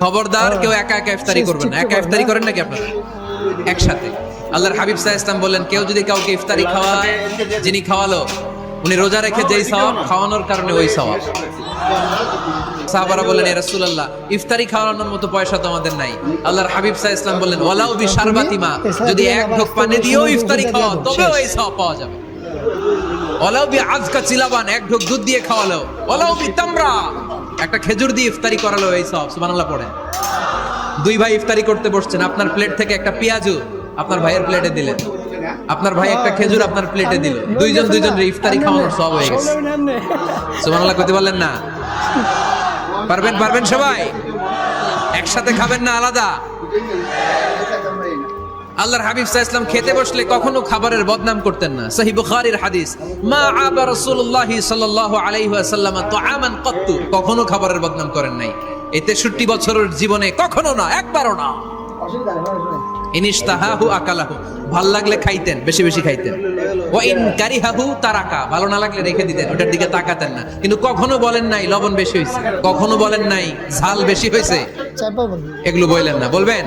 খবরদার কেউ একা একা ইফতারি করবেন না। একা ইফতারি করেন নাকি আপনারা? একসাথে। আল্লাহর হাবিব সাল্লাল্লাহু আলাইহি ওয়াসাল্লাম বললেন, কেউ যদি কাউকে ইফতারি খাওয়ায়, যিনি খাওয়ালো উনি রোজা রেখে যেই সওয়াব, খাওয়ানোর কারণে ওই সওয়াব। সাহাবারা বললেন, ইয়া রাসূলুল্লাহ, ইফতারি খাওয়ানোর মতো পয়সা তো আমাদের নাই। আল্লাহর হাবিব সাল্লাল্লাহু আলাইহি ওয়াসাল্লাম বললেন, ওয়ালাউ বিশারবাতিমা, যদি এক ঢোক পানি দিয়েও ইফতারি খাওয়া তবেও এই সওয়াব পাওয়া যাবে। ওয়ালাউ বিআযকা চিলাবান, এক ঢোক দুধ দিয়ে খাওয়ালো। ওয়ালাউ বিতামরা, একটা খেজুর দিয়ে ইফতারি করালো এই সওয়াব। সুবহানাল্লাহ পড়েন। দুই ভাই ইফতারি করতে বসছেন, আপনার প্লেট থেকে একটা পেঁয়াজু আপনার ভাইয়ের প্লেটে দিলেন, আপনার ভাই একটা খেজুর আপনার প্লেটে দিল, দুইজনের ইফতারি খাওয়ানোর সওয়াব হয়ে গেছে। সুবহানাল্লাহ কইতে পারলেন না? পারবেন সবাই? একসাথে খাবেন না আলাদা? আল্লাহর হাবিব সাল্লাল্লাহু আলাইহি ওয়াসাল্লাম খেতে বসলে কখনো খাবারের বদনাম করতেন না। সহিহ বুখারীর হাদিস, মা আবা রাসূলুল্লাহি সাল্লাল্লাহু আলাইহি ওয়াসাল্লাম তুআমান কাত্তু, কখনো খাবারের বদনাম করেন নাই। এই 63 বছরের জীবনে কখনো না, একবারও না। ইনিশতাহাহু আকালাহু, ভাল লাগলে খাইতেন, বেশি বেশি খাইতেন। ওয়া ইন কারিহাহু তারাকা, ভালো না লাগলে রেখে দিতেন, ওটার দিকে তাকাতেন না। কিন্তু কখনো বলেন নাই লবণ বেশি হয়েছে, কখনো বলেন নাই ঝাল বেশি হয়েছে, এগুলো বললেন না। বলবেন?